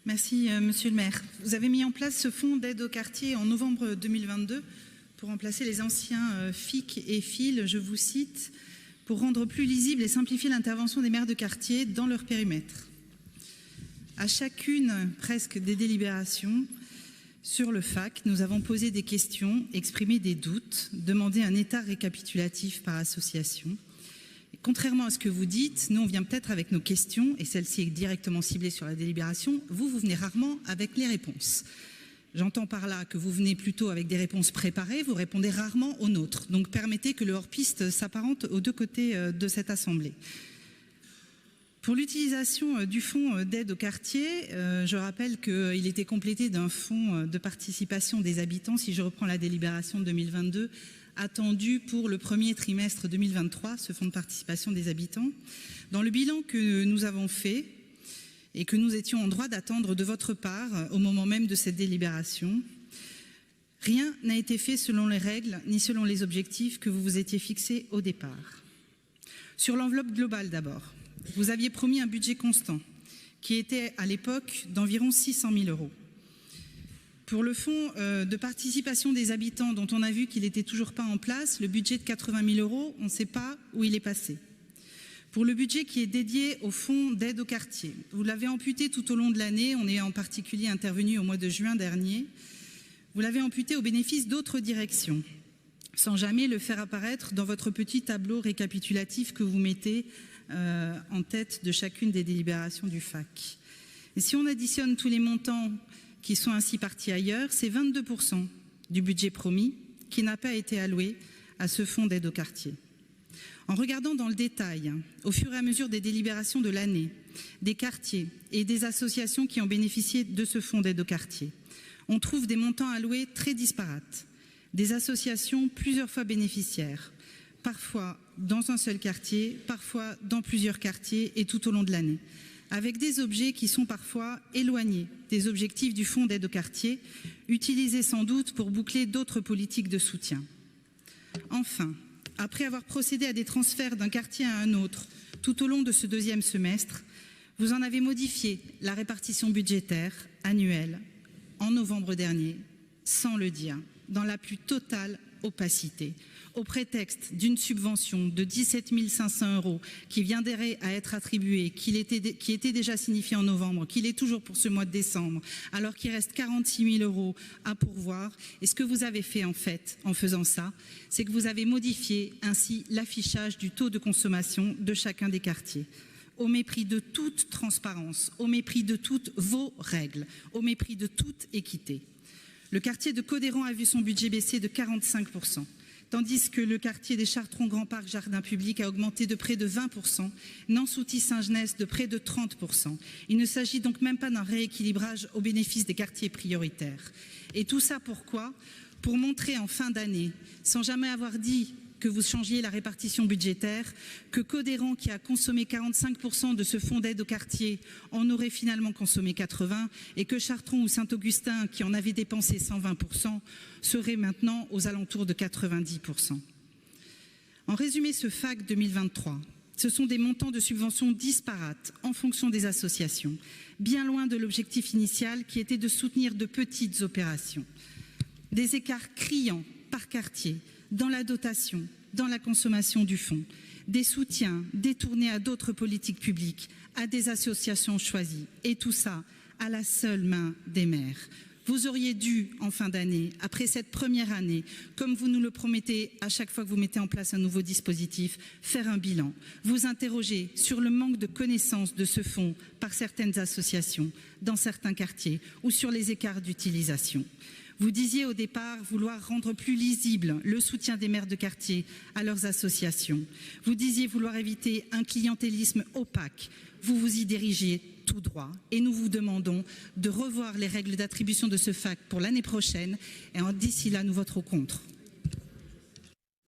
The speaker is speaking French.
Merci, Monsieur le maire. Vous avez mis en place ce fonds d'aide au quartier en novembre 2022 pour remplacer les anciens FIC et FIL, je vous cite, pour rendre plus lisible et simplifier l'intervention des maires de quartier dans leur périmètre. À chacune presque des délibérations sur le FAC, nous avons posé des questions, exprimé des doutes, demandé un état récapitulatif par association. Contrairement à ce que vous dites, nous on vient peut-être avec nos questions, et celle-ci est directement ciblée sur la délibération, vous venez rarement avec les réponses. J'entends par là que vous venez plutôt avec des réponses préparées, vous répondez rarement aux nôtres. Donc permettez que le hors-piste s'apparente aux deux côtés de cette assemblée. Pour l'utilisation du fonds d'aide au quartier, je rappelle qu'il était complété d'un fonds de participation des habitants, si je reprends la délibération de 2022, attendu pour le premier trimestre 2023, ce fonds de participation des habitants. Dans le bilan que nous avons fait et que nous étions en droit d'attendre de votre part au moment même de cette délibération, rien n'a été fait selon les règles ni selon les objectifs que vous vous étiez fixés au départ. Sur l'enveloppe globale d'abord, vous aviez promis un budget constant qui était à l'époque d'environ 600 000 €. Pour le fonds de participation des habitants dont on a vu qu'il n'était toujours pas en place, le budget de 80 000 €, on ne sait pas où il est passé. Pour le budget qui est dédié au fonds d'aide au quartier, vous l'avez amputé tout au long de l'année, on est en particulier intervenu au mois de juin dernier, vous l'avez amputé au bénéfice d'autres directions, sans jamais le faire apparaître dans votre petit tableau récapitulatif que vous mettez en tête de chacune des délibérations du FAC. Et si on additionne tous les montants qui sont ainsi partis ailleurs, c'est 22% du budget promis qui n'a pas été alloué à ce fonds d'aide au quartier. En regardant dans le détail, au fur et à mesure des délibérations de l'année, des quartiers et des associations qui ont bénéficié de ce fonds d'aide au quartier, on trouve des montants alloués très disparates, des associations plusieurs fois bénéficiaires, parfois dans un seul quartier, parfois dans plusieurs quartiers et tout au long de l'année, avec des objets qui sont parfois éloignés des objectifs du fonds d'aide au quartier, utilisés sans doute pour boucler d'autres politiques de soutien. Enfin, après avoir procédé à des transferts d'un quartier à un autre tout au long de ce deuxième semestre, vous en avez modifié la répartition budgétaire annuelle en novembre dernier, sans le dire, dans la plus totale opacité, au prétexte d'une subvention de 17 500 € qui viendrait à être attribuée, qui était déjà signifiée en novembre, qu'il est toujours pour ce mois de décembre, alors qu'il reste 46 000 € à pourvoir. Et ce que vous avez fait en fait, en faisant ça, c'est que vous avez modifié ainsi l'affichage du taux de consommation de chacun des quartiers, au mépris de toute transparence, au mépris de toutes vos règles, au mépris de toute équité. Le quartier de Codéran a vu son budget baisser de 45%. Tandis que le quartier des Chartrons Grand Parc Jardin Public a augmenté de près de 20%, Nansouty-Saint-Genès de près de 30%. Il ne s'agit donc même pas d'un rééquilibrage au bénéfice des quartiers prioritaires. Et tout ça pourquoi? Pour montrer en fin d'année, sans jamais avoir dit que vous changiez la répartition budgétaire, que Codéran, qui a consommé 45% de ce fonds d'aide au quartier, en aurait finalement consommé 80%, et que Chartrons ou Saint-Augustin, qui en avait dépensé 120%, serait maintenant aux alentours de 90%. En résumé, ce FAC 2023, ce sont des montants de subventions disparates en fonction des associations, bien loin de l'objectif initial qui était de soutenir de petites opérations. Des écarts criants par quartier, dans la dotation, dans la consommation du fonds, des soutiens détournés à d'autres politiques publiques, à des associations choisies, et tout ça à la seule main des maires. Vous auriez dû, en fin d'année, après cette première année, comme vous nous le promettez à chaque fois que vous mettez en place un nouveau dispositif, faire un bilan, vous interroger sur le manque de connaissance de ce fonds par certaines associations, dans certains quartiers, ou sur les écarts d'utilisation. Vous disiez au départ vouloir rendre plus lisible le soutien des maires de quartier à leurs associations. Vous disiez vouloir éviter un clientélisme opaque. Vous vous y dirigez tout droit. Et nous vous demandons de revoir les règles d'attribution de ce FAC pour l'année prochaine. Et d'ici là, nous voterons contre.